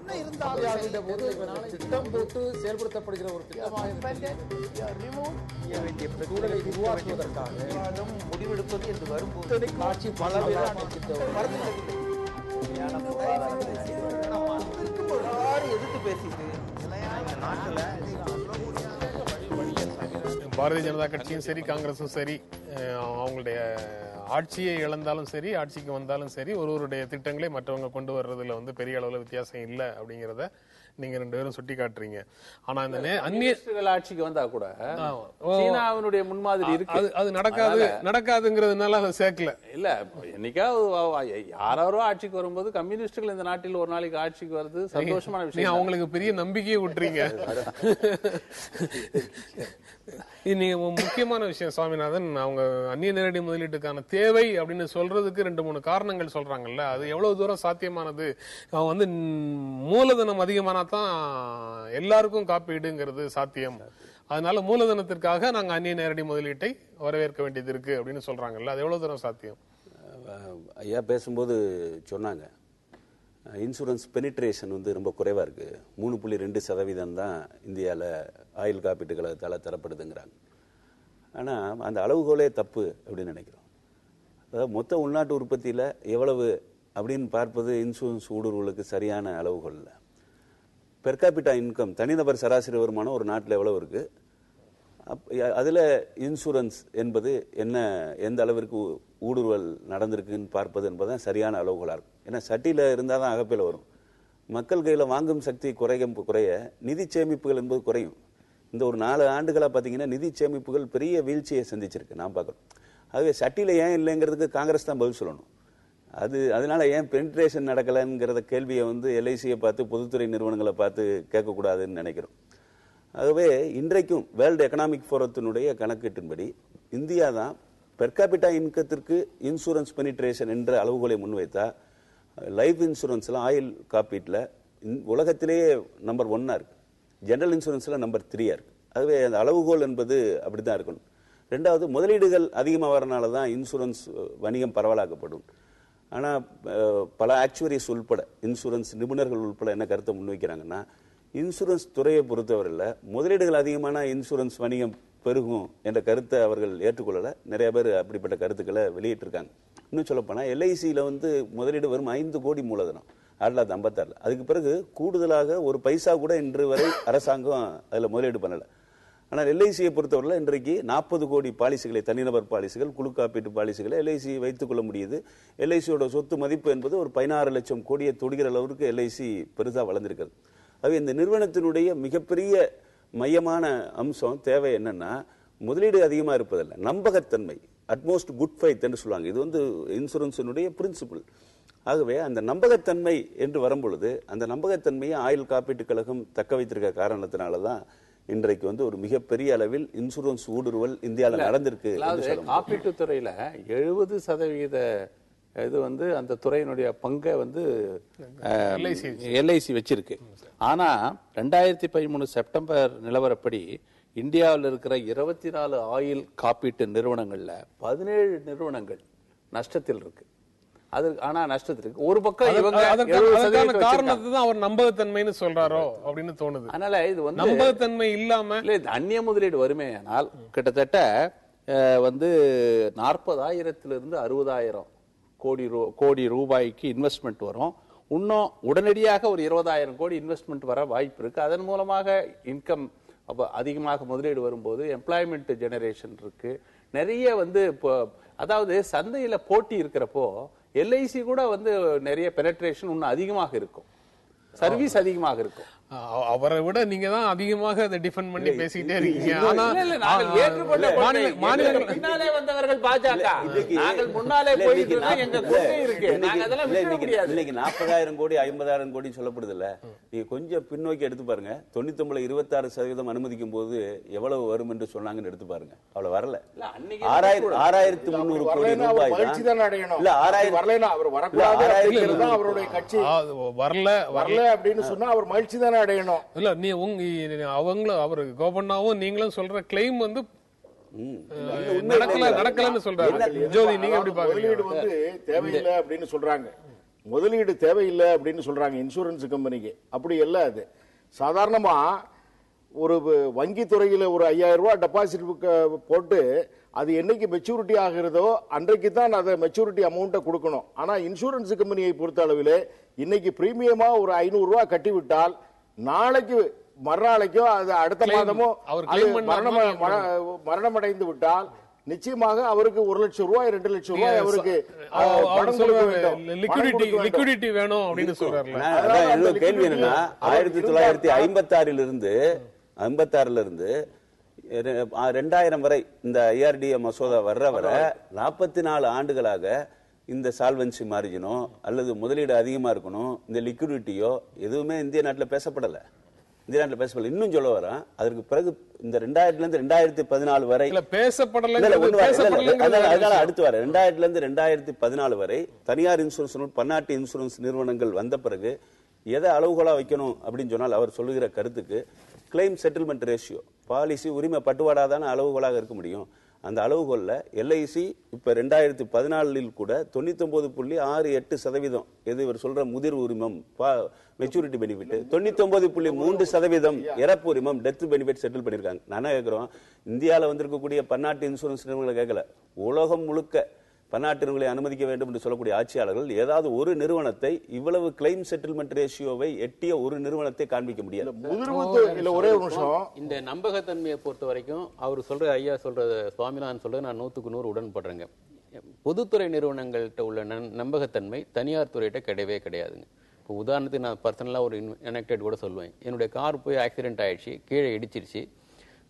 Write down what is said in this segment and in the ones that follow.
என்ன இருந்தாலும் திட்டம் போட்டு செயல்படுத்தப்படுகிற ஒரு சூழலை உருவாக்குவதற்காக முடிவெடுப்பது என்று வரும்போது ஆட்சி பல எதிர்த்து பேசிட்டு பாரதிய ஜனதா கட்சியும் சரி, காங்கிரஸும் சரி, அவங்களுடைய ஆட்சியை இழந்தாலும் சரி, ஆட்சிக்கு வந்தாலும் சரி, ஒருவருடைய திட்டங்களை மற்றவங்க கொண்டு வர்றதுல வந்து பெரிய அளவுல வித்தியாசம் இல்லை அப்படிங்கறத நீங்க ரெண்டு பேரும் சுட்டி காட்டுறீங்க. ஆனா இந்த அந்நிய ஆட்சிக்கு வந்தா கூட சீனாவினுடைய முன்மாதிரி இருக்கு, அது நடக்காதுங்கிறதுனால அதை சேர்க்கல. இல்ல என்னைக்காவது யாரோ ஆட்சிக்கு வரும்போது கம்யூனிஸ்டுகள் இந்த நாட்டில் ஒரு நாளைக்கு ஆட்சிக்கு வருது சந்தோஷமான விஷயம். அவங்களுக்கு பெரிய நம்பிக்கையை விட்டுறீங்க. நீங்க முக்கியமான விஷயம் சுவாமிநாதன், அவங்க அந்நிய நேரடி முதலீட்டுக்கான தேவை அப்படின்னு சொல்றதுக்கு 2-3 காரணங்கள் சொல்றாங்கல்ல, அது எவ்வளவு தூரம் சாத்தியமானது? அவங்க வந்து மூலதனம் அதிகமானா தான் எல்லாருக்கும் காப்பீடுங்கிறது சாத்தியம், அதனால மூலதனத்திற்காக நாங்க அந்நிய நேரடி முதலீட்டை வரவேற்க வேண்டியது இருக்கு அப்படின்னு சொல்றாங்கல்ல, அது எவ்வளவு தூரம் சாத்தியம்? ஐயா பேசும்போது சொன்னாங்க இன்சூரன்ஸ் பெனிட்ரேஷன் வந்து ரொம்ப குறைவா இருக்கு, 3.2% தான் இந்தியாவில் ஆயுள் காப்பீட்டு கழகத்தால் தரப்படுதுங்கிறாங்க. ஆனால் அந்த அளவுகோலே தப்பு அப்படின்னு நினைக்கிறோம். அதாவது மொத்த உள்நாட்டு உற்பத்தியில் எவ்வளவு அப்படின்னு பார்ப்பது இன்சூரன்ஸ் ஊடுருவலுக்கு சரியான அளவுகோல் இல்லை. பெர் கேபிட்டா இன்கம், தனிநபர் சராசரி வருமானம் ஒரு நாட்டில் எவ்வளவு இருக்கு, அதில் இன்சூரன்ஸ் என்பது என்ன, எந்த அளவிற்கு ஊடுருவல் நடந்திருக்குன்னு பார்ப்பது என்பதுதான் சரியான அளவுகோலாக இருக்கும். ஏன்னா சட்டியில் இருந்தால் தான் அகப்பையில் வரும். மக்கள் கையில் வாங்கும் சக்தி குறைய நிதி சேமிப்புகள் என்பது குறையும். இந்த ஒரு 4 ஆண்டுகளாக பார்த்தீங்கன்னா நிதி சேமிப்புகள் பெரிய வீழ்ச்சியை சந்திச்சிருக்கு நான் பார்க்குறோம். ஆகவே சட்டியில் ஏன் இல்லைங்கிறதுக்கு காங்கிரஸ் தான் பதில் சொல்லணும். அதனால ஏன் பெனிட்ரேஷன் நடக்கலைங்கிறத கேள்வியை வந்து எல்ஐசியை பார்த்து பொதுத்துறை நிறுவனங்களை பார்த்து கேட்கக்கூடாதுன்னு நினைக்கிறோம். ஆகவே இன்றைக்கும் வேர்ல்டு எக்கனாமிக் ஃபோரத்தினுடைய கணக்கீட்டின்படி இந்தியா தான் பெர் கேபிட்டா இன்கத்திற்கு இன்சூரன்ஸ் பெனிட்ரேஷன் என்ற அளவுகோலை முன்வைத்தா லைஃப் இன்சூரன்ஸ்ல ஆயுள் காப்பீட்டில் உலகத்திலேயே நம்பர் 1 இருக்கு, ஜெனரல் இன்சூரன்ஸ்ல நம்பர் 3 இருக்கு. ஆகவே அந்த அளவுகோல் என்பது அப்படித்தான் இருக்கணும். 2வது, முதலீடுகள் அதிகமாக வரனால தான் இன்சூரன்ஸ் வணிகம் பரவலாக்கப்படும். ஆனால் பல ஆக்சுவரிஸ் உள்பட, இன்சூரன்ஸ் நிபுணர்கள் உள்பட என்ன கருத்தை முன்வைக்கிறாங்கன்னா, இன்சூரன்ஸ் துறையை பொறுத்தவரையில் முதலீடுகள் அதிகமான இன்சூரன்ஸ் வணிகம் பெருகும் என்ற கருத்தை அவர்கள் ஏற்றுக்கொள்ளல. நிறைய பேர் அப்படிப்பட்ட கருத்துக்களை வெளியிட்டிருக்காங்க. இன்னும் சொல்லப்போனால் எல்ஐசியில் வந்து முதலீடு வரும் 5 கோடி மூலதனம் 1956. அதுக்கு பிறகு கூடுதலாக ஒரு பைசா கூட இன்று வரை அரசாங்கம் அதில் முதலீடு பண்ணலை. ஆனால் எல்ஐசியை பொறுத்தவரையில் இன்றைக்கு 40 கோடி பாலிசிகளை, தனிநபர் பாலிசிகள், குழு காப்பீட்டு பாலிசிகளை எல்ஐசி வைத்துக் கொள்ள முடியுது. எல்ஐசியோட சொத்து மதிப்பு என்பது ஒரு 16 லட்சம் கோடியை தொடுகிற அளவுக்கு எல்ஐசி பெருசாக வளர்ந்திருக்கிறது. ஆகவே இந்த நிறுவனத்தினுடைய மிகப்பெரிய மையமான அம்சம் தேவை என்னன்னா, முதலீடு அதிகமாக இருப்பதில்லை, நம்பகத்தன்மை, அட்மோஸ்ட் குட் ஃபைத் என்று சொல்லுவாங்க. இது வந்து இன்சூரன்ஸினுடைய பிரின்சிபிள். ஆகவே அந்த நம்பகத்தன்மை என்று வரும்பொழுது அந்த நம்பகத்தன்மையை ஆயுள் காப்பீட்டு கழகம் தக்க வைத்திருக்க காரணத்தினால தான் இன்றைக்கு வந்து ஒரு மிகப்பெரிய அளவில் இன்சூரன்ஸ் ஊடுருவல் இந்தியாவில் நடந்திருக்கு. காப்பீட்டு துறையில 70% இது வந்து அந்த துறையினுடைய பங்கை வந்து எல்ஐசி வச்சிருக்கு. ஆனா 2013 செப்டம்பர் நிலவரப்படி இந்தியாவில் இருக்கிற 24 ஆயில் காப்பீட்டு நிறுவனங்கள்ல 17 நிறுவனங்கள் நஷ்டத்தில் இருக்கு. அது ஆனா நஷ்டத்திற்கு ஒரு பக்கம் இவங்க காரணத்தை தான் அவர் நம்பகத்தன்மைன்னு சொல்றாரோ அப்படின்னு தோணுது. அதனால இது வந்து நம்பகத்தன்மை இல்லாம அந்நிய முதலீடு வருமேயானால் கிட்டத்தட்ட வந்து 40,000 60,000 கோடி ரூபாய்க்கு இன்வெஸ்ட்மெண்ட் வரும். இன்னும் உடனடியாக ஒரு 20,000 கோடி இன்வெஸ்ட்மெண்ட் வர வாய்ப்பு இருக்கு. அதன் மூலமாக இன்கம் அதிகமாக முதலீடு வரும்போது எம்ப்ளாய்மெண்ட் ஜெனரேஷன் இருக்கு. நிறைய வந்து அதாவது சந்தையில போட்டி இருக்கிறப்போ எல்ஐசி கூட வந்து நிறைய பெனட்ரேஷன் இன்னும் அதிகமாக இருக்கும், சர்வீஸ் அதிகமாக இருக்கும். அவரை விட நீங்க தான் அதிகமாக அதை டிஃபெண்ட் பண்ணி பேசிக்கிட்டே இருக்கீங்க. பின்னாலே வந்தவர்கள் பாஜக, நாங்கள் முன்னாலே போயிட்டு எங்க கொள்கை இருக்கு. இன்னைக்கு 40,000 கோடி 50,000 கோடி சொல்லப்படுது இல்ல, நீங்க கொஞ்சம் பின்னோக்கி எடுத்து பாருங்க. 99 26% அனுமதிக்கும் போது எவ்வளவு வரும் என்று சொன்னாங்கன்னு எடுத்து பாருங்க. அவ்வளவு வரல. 6,300 கோடி ரூபாய் இல்ல 6,000 அவருடைய கட்சி வரல அப்படின்னு சொன்னா அவர் மகிழ்ச்சி தானே அடையணும். இல்ல நீ அவங்களும் அவரு கோபண்ணாவும் நீங்களும் சொல்ற கிளைம் வந்து நடக்கலன்னு சொல்றாங்க. ஜோதி, நீங்க எப்படி பாக்குறீங்க? முதலீடு வந்து தேவையில்லை அப்படின்னு சொல்றாங்க. முதலீடு தேவையில்லை அப்படின்னு சொல்றாங்க இன்சூரன்ஸ் கம்பெனிக்கு. அப்படி இல்லை. அது சாதாரணமா ஒரு வங்கித்துறையில் ஒரு 5000 ரூபாய் டெபாசிட் போட்டு அது என்னைக்கு மெச்சூரிட்டி ஆகிறதோ அன்றைக்கு தான் அதை மெச்சூரிட்டி அமௌண்ட்டை கொடுக்கணும். ஆனால் இன்சூரன்ஸ் கம்பெனியை பொறுத்த அளவில் இன்னைக்கு பிரீமியமா ஒரு 500 ரூபாய் கட்டிவிட்டால் நாளைக்கு மறுநாளைக்கோ அது அடுத்த மாதமோ மரணம் அடைந்து விட்டால் நிச்சயமாக அவருக்கு 1 லட்சம் ரூபாய் 2 லட்சம் ரூபாய் அவருக்கு லிக்விடிட்டி வேணும் அப்படின்னு சொல்றாரு. கேள்வி என்னன்னா 1956 இருந்து 2000 வரை இந்த IRDA மசோதா வர்ற வரை 44 ஆண்டுகளாக இந்த சால்வன்சி மார்ஜினோ அல்லது முதலீடு அதிகமா இருக்கணும், இந்த லிக்விடிட்டியோ எதுவுமே இந்திய நாட்டில் பேசப்படல. இன்னும் சொல்ல வரேன், அதற்கு பிறகு இந்த 2000 இருந்து 2014 வரை பேசப்படல. அதனால அடுத்து வர 2000 இருந்து 2014 வரை தனியார் இன்சூரன்ஸ் பன்னாட்டு இன்சூரன்ஸ் நிறுவனங்கள் வந்த பிறகு எதை அளவுகோலா வைக்கணும் அப்படின்னு சொன்னால் அவர் சொல்லுகிற கருத்துக்கு கிளைம் செட்டில்மெண்ட் ரேஷியோ, பாலிசி உரிமை பட்டுவாடாதான அளவுகோலாக இருக்க முடியும். அந்த அளவுகோல்ல LIC இப்ப 2014 கூட 99.68% எது இவர் சொல்ற முதிர் உரிமம் மெச்சூரிட்டி பெனிஃபிட் 99.3% இறப்பு உரிமம் டெத் பெனிஃபிட் செட்டில் பண்ணிருக்காங்க. நான் கேட்கிறோம், இந்தியாவில் வந்திருக்கக்கூடிய பன்னாட்டு இன்சூரன்ஸ் நிறுவனங்களை கேட்கல, உலகம் முழுக்க பன்னாட்டு நிறுவனங்களை அனுமதிக்க வேண்டும் என்று சொல்லக்கூடிய ஆட்சியாளர்கள் ஏதாவது ஒரு நிறுவனத்தை இவ்வளவு கிளைம் செட்டில்மெண்ட் ரேஷியோவை எட்டிய ஒரு நிறுவனத்தை காண்பிக்க முடியாது. ஒரே ஒரு நிமிஷம், இந்த நம்பகத்தன்மையை பொறுத்த வரைக்கும் அவர் சொல்ற ஐயா சொல்றது சுவாமிநாதன் சொல்றது நான் 100க்கு 100 உடன்படுறேங்க. பொதுத்துறை நிறுவனங்கள்கிட்ட உள்ள நம்பகத்தன்மை தனியார் துறையிட்ட கிடையவே கிடையாதுங்க. இப்போ உதாரணத்துக்கு நான் பர்சனலாக ஒரு அனெக்டட் கூட சொல்லுவேன். என்னுடைய கார் போய் ஆக்சிடென்ட் ஆயிடுச்சு, கீழே இடிச்சிருச்சு,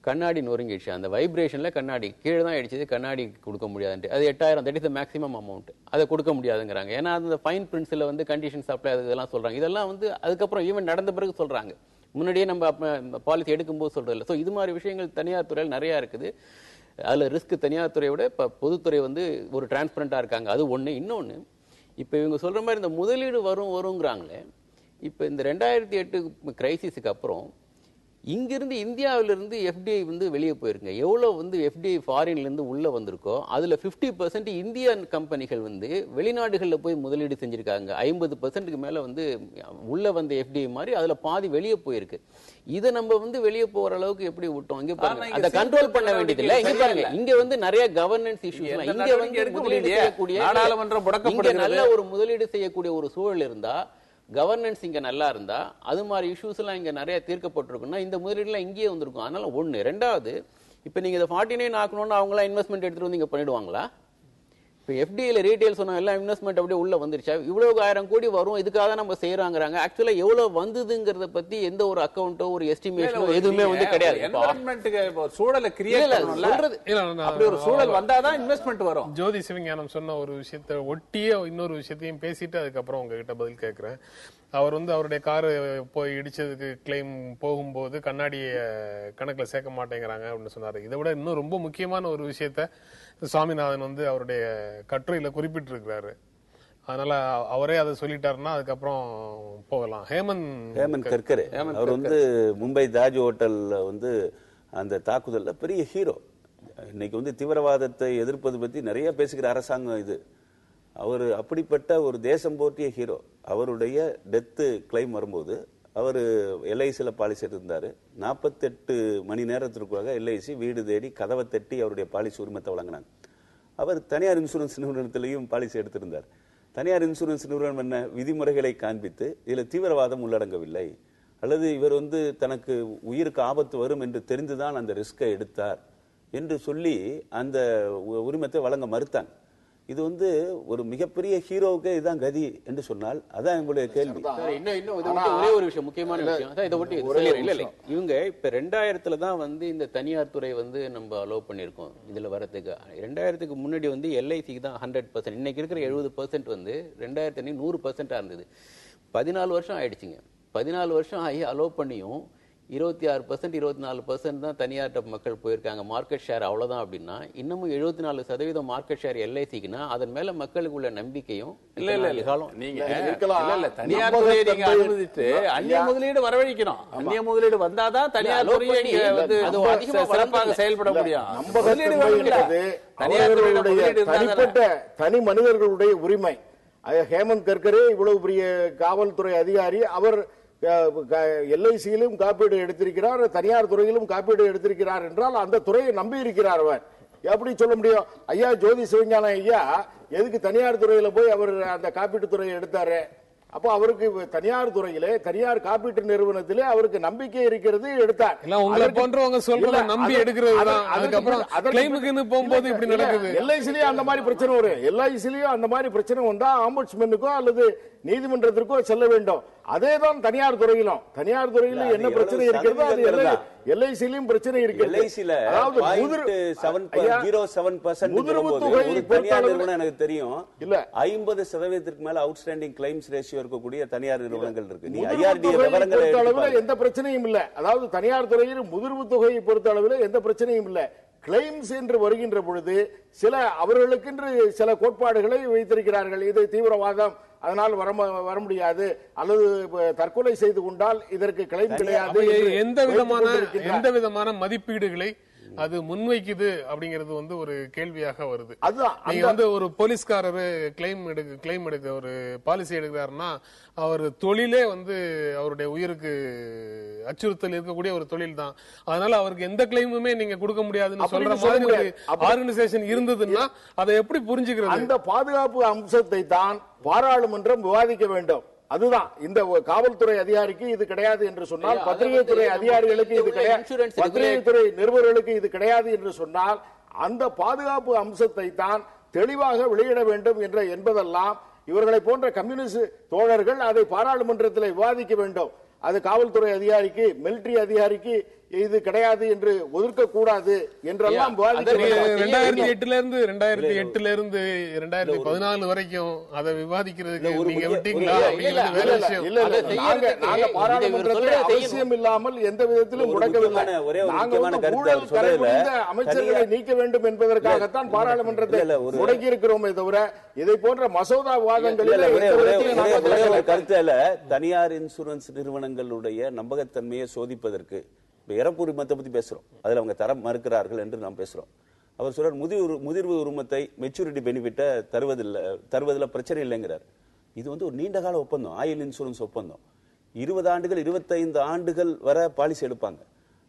கண்ணாடி நொறுங்கிடுச்சு, அந்த வைப்ரேஷன்ல கண்ணாடி கீழே தான் அடிச்சது, கண்ணாடி கொடுக்க முடியாதுன்ட்டு அது 8000, that is the maximum amount, அதை கொடுக்க முடியாதுங்கிறாங்க. ஏன்னா அந்த ஃபைன் பிரிண்ட்ஸ்ல வந்து கண்டிஷன்ஸ் அப்ளை இதெல்லாம் சொல்றாங்க. இதெல்லாம் வந்து அதுக்கப்புறம் ஈவன் நடந்த பிறகு சொல்றாங்க, முன்னாடியே நம்ம பாலிசி எடுக்கும்போது சொல்றது இல்லை. ஸோ இது மாதிரி விஷயங்கள் தனியார் துறையில் நிறைய இருக்குது. அதுல ரிஸ்க் தனியார் துறையை விட இப்போ பொதுத்துறை வந்து ஒரு டிரான்ஸ்பரண்டா இருக்காங்க. அது ஒண்ணு. இன்னொன்னு, இப்போ இவங்க சொல்ற மாதிரி இந்த முதலீடு வருங்கிறாங்களே, இப்போ இந்த 2008 கிரைசிஸுக்கு அப்புறம் இங்கிருந்து இந்தியாவிலிருந்து FDI வந்து வெளியே போயிருங்க. எவ்வளவு வந்து FDI ஃபாரின்ல இருந்து உள்ள வந்திருக்கோ அதுல 50% இந்தியன் கம்பெனிகள் வந்து வெளிநாடுகளில் போய் முதலீடு செஞ்சிருக்காங்க. 50%க்கு மேல வந்து உள்ள வந்த FDI மாதிரி அதுல பாதி வெளியே போயிருக்கு. இதை நம்ம வந்து வெளியே போற அளவுக்கு எப்படி விட்டோம்? இங்க பாருங்க, அதை கண்ட்ரோல் பண்ண வேண்டியது இல்ல. இங்க பாருங்க, இங்க வந்து நிறைய கவர்னன்ஸ் இஷ்யூஸ், இங்க வந்து முதலீடு செய்யக்கூடிய இங்க நல்ல ஒரு முதலீடு செய்யக்கூடிய ஒரு சூழல் இருந்தா, கவர்னன்ஸ் இங்க நல்லா இருந்தா, அது மாதிரி இஷ்யூஸ் எல்லாம் இங்க நிறைய தீர்க்கப்பட்டிருக்குன்னா இந்த முதலீடுலாம் இங்கேயே வந்திருக்கும். அதனால ஒண்ணு. ரெண்டாவது, இப்ப நீங்க இதை 49 ஆக்கணும்னு அவங்க எல்லாம் இன்வெஸ்ட்மெண்ட் எடுத்துட்டு வந்து இங்க பண்ணிடுவாங்களா? இப்போ FDIல ரீட்டைல் சொன்ன எல்லாம் இன்வெஸ்ட்மெண்ட் அப்படியே உள்ள வந்துருச்சா? இவ்வளவு 1000 கோடி வரும், இதுக்காக தான் நம்ம செய்யறாங்கிறாங்க. ஆக்சுவலா எவ்வளவு வந்ததுங்கிறத பத்தி எந்த ஒரு அக்கவுண்டோ ஒரு எஸ்டிமேஷனோ எதுவுமே வந்து கிடையாது. என்வயரன்மென்ட்க்கு சூழலை கிரியேட் பண்ணனும்ல, அப்படி ஒரு சூழல் வந்தாதான் இன்வெஸ்ட்மெண்ட் வரும். ஜோதி சிவஞானம் சொன்ன ஒரு விஷயத்தை ஒட்டிய இன்னொரு விஷயத்தையும் பேசிட்டு அதுக்கப்புறம் உங்ககிட்ட பதில் கேட்கிறேன். அவர் வந்து அவருடைய காரு போய் இடிச்சதுக்கு கிளைம் போகும்போது கண்ணாடியை கணக்குல சேர்க்க மாட்டேங்கிறாங்க அப்படின்னு சொன்னாரு. இதை விட இன்னும் ரொம்ப முக்கியமான ஒரு விஷயத்த சுவாமிநாதன் வந்து அவருடைய கட்டுரையில குறிப்பிட்டிருக்கிறாரு. அதனால அவரே அதை சொல்லிட்டாருன்னா அதுக்கப்புறம் போகலாம். ஹேமந்த் கர்கரே அவர் வந்து மும்பை தாஜ் ஹோட்டல்ல வந்து அந்த தாக்குதல்ல பெரிய ஹீரோ. இன்னைக்கு வந்து தீவிரவாதத்தை எதிர்ப்பது பத்தி நிறைய பேசுகிற அரசாங்கம் இது. அவர் அப்படிப்பட்ட ஒரு தேசம் போற்றிய ஹீரோ. அவருடைய டெத்து கிளைம் வரும்போது அவர் LICல பாலிசி எடுத்திருந்தாரு. 48 மணி நேரத்திற்காக LIC வீடு தேடி கதவை தட்டி அவருடைய பாலிசி உரிமத்தை வழங்கினாங்க. அவர் தனியார் இன்சூரன்ஸ் நிறுவனத்திலையும் பாலிசி எடுத்திருந்தார். தனியார் இன்சூரன்ஸ் நிறுவனம் என்ன விதிமுறைகளை காண்பித்து இதுல தீவிரவாதம் உள்ளடங்கவில்லை, அல்லது இவர் வந்து தனக்கு உயிருக்கு ஆபத்து வரும் என்று தெரிந்துதான் அந்த ரிஸ்கை எடுத்தார் என்று சொல்லி அந்த உரிமத்தை வழங்க மறுத்தாங்க. இது வந்து ஒரு மிகப்பெரிய ஹீரோவுக்கு இதுதான் கதி என்று சொன்னால் அதான் எங்களுடைய கேள்வி. ஒரே ஒரு விஷயம், முக்கியமான விஷயம் இதை ஒட்டி இவங்க இப்ப 2000 தான் வந்து இந்த தனியார் துறை வந்து நம்ம அலோவ் பண்ணிருக்கோம் இதுல வரதுக்கு. 2000க்கு முன்னாடி வந்து LICக்கு தான் 100%. இன்னைக்கு இருக்கிற 70% வந்து 2000 100% இருந்தது. 14 வருஷம் ஆயிடுச்சுங்க. 14 வருஷம் ஆகி அலோவ் பண்ணியும் 26% 24% தான் தனியார் மக்கள் போயிருக்காங்க. மார்க்கெட் ஷேர் அவ்வளவுதான். அப்படின்னா இன்னமும் 74% மார்க்கெட் ஷேர் LICக்குன்னா அதன் மேல மக்களுக்கு உள்ள நம்பிக்கையும் தனியார் துறையை நீங்க அனுமதித்து அந்நிய முதலீடு வரவழைக்கணும். அந்நிய முதலீடு வந்தாதான் தனியார் துறையை சிறப்பாக செயல்பட முடியும். தனிப்பட்ட தனி மனிதர்களுடைய உரிமை ஹேமந்த் கர்கரே இவ்வளவு பெரிய காவல்துறை அதிகாரி, அவர் எல்ஐசியிலும் காப்பீடு எடுத்திருக்கிறார், தனியார் துறையிலும் காப்பீடு எடுத்திருக்கிறார் என்றால் அந்த துறையை நம்பி இருக்கிறார். அவர் எப்படி சொல்ல முடியும்? ஐயா ஜோதி சிவஞானம் ஐயா எதுக்கு தனியார் துறையில போய் அவர் அந்த காப்பீட்டு துறையை எடுத்தாரு? அப்போ அவருக்கு தனியார் துறையிலே, தனியார் காப்பீட்டு நிறுவனத்திலே அவருக்கு நம்பிக்கை இருக்கிறது, எடுத்தார். உங்களை போன்றவங்க சொல்றத நம்பி எடுக்கிறது தான். அதுக்கப்புறம் கிளைமுக்குன்னு போகும்போது இப்படி நடக்குது. எல்ஐசிலயும் அந்த மாதிரி பிரச்சனை வரும். எல்ஐசிலயும் அந்த மாதிரி பிரச்சனை வந்தா ஆம்புட்ஸ்மேனுக்கோ அல்லது நீதிமன்றத்திற்கோ செல்ல வேண்டும். அதேதான் தனியார் துறையிலும். தனியார் துறையிலும் என்ன பிரச்சனை இருக்கிறதோ அது எல்ஐசிலயும் பிரச்சனை இருக்கிறது. அதாவது முதிர்வு தொகை எனக்கு தெரியும் இல்ல 50% மேல அவுட்ஸ்டாண்டிங் கிளைம்ஸ் ரேஷியோ இருக்கக்கூடிய தனியார் நிறுவனங்கள் இருக்கு. எந்த பிரச்சனையும் இல்ல. அதாவது தனியார் துறையில் முதிர்வு தொகையை பொறுத்த அளவில் எந்த பிரச்சனையும் இல்ல. கிளைம்ஸ் என்று வருகின்ற பொழுது சில அவர்களுக்கென்று சில கோட்பாடுகளை வைத்திருக்கிறார்கள். இது தீவிரவாதம், அதனால் வர முடியாது, அல்லது தற்கொலை செய்து கொண்டால் இதற்கு கிளைம் கிடையாது. எந்த விதமான மதிப்பீடுகளை அது முன்வைக்குது அப்படிங்கிறது வந்து ஒரு கேள்வியாக வருது. நீங்க வந்து ஒரு போலீஸ்காரரு கிளைம் எடுக்க ஒரு பாலிசி எடுக்கிறாருன்னா அவர் தொழிலே வந்து அவருடைய உயிருக்கு அச்சுறுத்தல் இருக்கக்கூடிய ஒரு தொழில் தான். அதனால அவருக்கு எந்த கிளைமுமே நீங்க கொடுக்க முடியாதுன்னு சொல்ற மாதிரி ஒரு ஆர்கனைசேஷன் இருந்ததுன்னா அதை எப்படி புரிஞ்சுக்கிறது? அந்த பாதுகாப்பு அம்சத்தை தான் பாராளுமன்றம் விவாதிக்க வேண்டும். அதுதான் இந்த காவல்துறை அதிகாரிக்கு இது கிடையாது என்று சொன்னால், பத்திரிகை துறை அதிகாரிகளுக்கு இது கிடையாது, பத்திரிகை துறை நிருபர்களுக்கு இது கிடையாது என்று சொன்னால் அந்த பாதுகாப்பு அம்சத்தை தான் தெளிவாக வெளியிட வேண்டும் என்பதெல்லாம் இவர்களை போன்ற கம்யூனிஸ்ட் தோழர்கள் அதை பாராளுமன்றத்தில் விவாதிக்க வேண்டும். அது காவல்துறை அதிகாரிக்கு, மிலிட்டரி அதிகாரிக்கு இது கிடையாது என்று ஒதுக்க கூடாது என்றெல்லாம் 2008 இருந்து 2014 வரைக்கும் அதை விவாதிக்கிறதுக்கு நீங்க விட்டீங்களா? அவசியம் இல்லாமல் எந்த விதத்திலும் முடக்கவில்லை. அமைச்சர்களை நீக்க வேண்டும் என்பதற்காகத்தான் பாராளுமன்றத்தை முடக்கி இருக்கிறோமே தவிர இதை போன்ற மசோதா விவாதங்களில் கருத்து அல்ல. தனியார் இன்சூரன்ஸ் நிறுவனங்களுடைய நம்பகத்தன்மையை சோதிப்பதற்கு இறப்பு உரிமத்தை பத்தி பேசுறோம், அதுல அவங்க தர மறுக்கிறார்கள் என்று நாம் பேசுறோம். அவர் சொல்றார் முதிர்வு உரிமத்தை மெச்சூரிட்டி பெனிஃபிட்டை தருவதில் பிரச்சனை இல்லைங்கிறார். இது வந்து ஒரு நீண்ட கால ஒப்பந்தம், ஆயில் இன்சூரன்ஸ் ஒப்பந்தம். 20 ஆண்டுகள் 25 ஆண்டுகள் வர பாலிசி எடுப்பாங்க.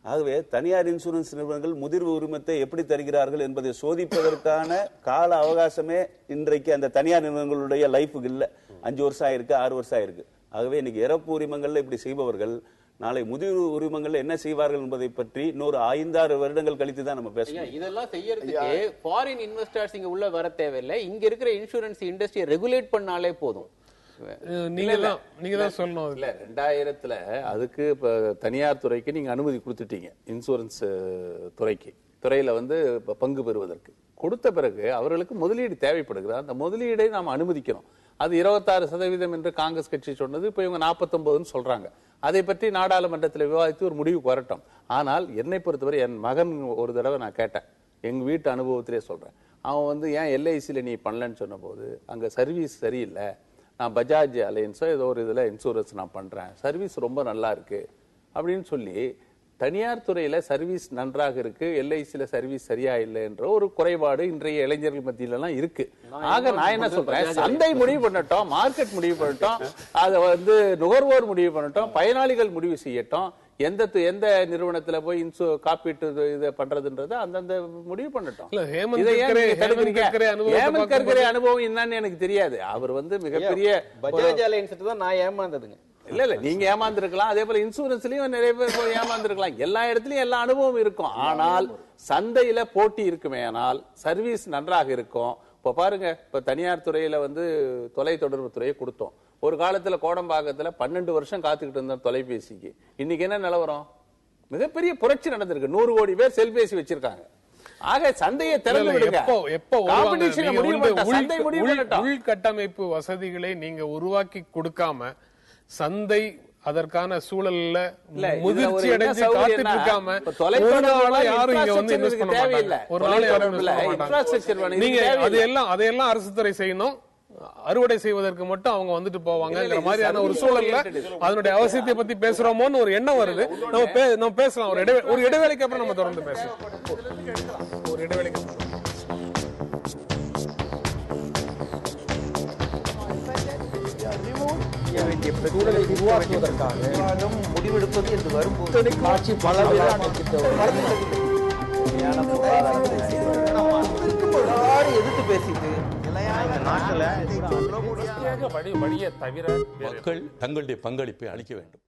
ஆகவே தனியார் இன்சூரன்ஸ் நிறுவனங்கள் முதிர்வு உரிமத்தை எப்படி தருகிறார்கள் என்பதை சோதிப்பதற்கான கால அவகாசமே இன்றைக்கு அந்த தனியார் நிறுவனங்களுடைய லைஃபுக்கு இல்லை. 5 வருஷம் ஆயிருக்கு, 6 வருஷம் ஆயிருக்கு. ஆகவே இன்னைக்கு இறப்பு உரிமங்கள்ல இப்படி செய்பவர்கள் நாளை முதிர்வு உரிமங்கள் என்ன செய்வார்கள் என்பதை பற்றி இன்னொரு 5-6 வருடங்கள் கழித்து தான் நம்ம பேசணும். இதெல்லாம் செய்யறதுக்கு ஃபாரின் இன்வெஸ்டர்ஸ் இங்க உள்ள வர தேவையில்லை. இங்க இருக்கிற இன்சூரன்ஸ் இண்டஸ்ட்ரியை ரெகுலேட் பண்ணாலே போதும். நீங்க தான் சொல்லணும். இல்ல 2000ல அதுக்கு இப்ப தனியார் துறைக்கு நீங்க அனுமதி கொடுத்துட்டீங்க. இன்சூரன்ஸ் துறையில வந்து பங்கு பெறுவதற்கு கொடுத்த பிறகு அவர்களுக்கு முதலீடு தேவைப்படுகிறது. அந்த முதலீடை நாம் அனுமதிக்கிறோம். அது 26% என்று காங்கிரஸ் கட்சி சொன்னது, இப்ப இவங்க 49 சொல்றாங்க. அதை பற்றி நாடாளுமன்றத்தில் விவாதித்து ஒரு முடிவுக்கு வரட்டும். ஆனால் என்னை பொறுத்தவரை என் மகன் ஒரு தடவை நான் கேட்டேன், எங்க வீட்டு அனுபவத்திலே சொல்றேன். அவன் வந்து ஏன் எல்ஐசியில நீ பண்ணலன்னு சொன்ன போது, அங்க சர்வீஸ் சரியில்லை, நான் பஜாஜ் அலையன்ஸோ ஏதோ ஒரு இதுல இன்சூரன்ஸ் நான் பண்றேன், சர்வீஸ் ரொம்ப நல்லா இருக்கு அப்படின்னு சொல்லி, தனியார் துறையில சர்வீஸ் நன்றாக இருக்கு, எல்ஐசியில சர்வீஸ் சரியா இல்லை என்ற ஒரு குறைபாடு இன்றைய இளைஞர்கள் மத்தியில எல்லாம் இருக்கு. ஆக நான் என்ன சொல்றேன், சந்தை முடிவு பண்ணட்டும், மார்க்கெட் முடிவு பண்ணட்டும், அதை வந்து நுகர்வோர் முடிவு பண்ணட்டும், பயனாளிகள் முடிவு செய்யட்டும், எந்த நிறுவனத்துல போய் காப்பீட்டு இதை பண்றதுன்றத அந்தந்த முடிவு பண்ணட்டும். ஹேமந்த் கர்கரே அனுபவம் என்னன்னு எனக்கு தெரியாது. அவர் வந்து மிகப்பெரிய பஜாஜ் அலையன்ஸ் தான் நான் ஏமாந்ததுங்க. இல்ல நீங்க ஏமாந்துருக்கலாம், அதே போல இன்சூரன்ஸ்லயும் நிறைய பேர் ஏமாந்துருக்கலாம். எல்லா இடத்துலயும் எல்லா அனுபவம் இருக்கும். ஆனால் சந்தையில போட்டி இருக்குமே, ஆனால் சர்வீஸ் நன்றாக இருக்கும். இப்ப பாருங்க, இப்ப தனியார் துறையில வந்து தொலைத்தொடர்பு துறையை கொடுத்தோம். ஒரு காலத்துல கோடம்பாக்கத்துல 12 வருஷம் காத்துக்கிட்டு இருந்தோம் தொலைபேசிக்கு. இன்னைக்கு என்ன நிலவரம்? மிகப்பெரிய புரட்சி நடந்திருக்கு. 100 கோடி பேர் செல்பேசி வச்சிருக்காங்க. ஆக சந்தையை திறந்து விடுங்க. உள்கட்டமைப்பு வசதிகளை நீங்க உருவாக்கி கொடுக்காம, சந்தை அதற்கான சூழல்ல முதிர்ச்சி அடைஞ்சு காத்துட்டு இருக்காம யாரும் இங்க வந்து இன்வெஸ்ட் பண்ண மாட்டாங்க. ஒரு நாள் யாரும் நீங்க அதையெல்லாம் அரசு துறை செய்யணும். அறுவடை செய்வதற்கு மட்டும் அவங்க வந்துட்டு போவாங்க மாதிரியான ஒரு சூழல்ல அதனுடைய அவசியத்தை பத்தி பேசுறோமோன்னு ஒரு எண்ணம் வருது. நம்ம பேசலாம். ஒரு இடைவேளைக்கு அப்புறம் நம்ம தொடர்ந்து பேசலாம். ஒரு இடைவேளைக்கு செய்ய வேண்டிய சூழலை உருவாக்குவதற்காக முடிவெடுப்பது என்று வரும்போது ஆட்சி பல எதிர்த்து பேசிட்டு மக்கள் தங்களுடைய பங்களிப்பை அளிக்க வேண்டும்.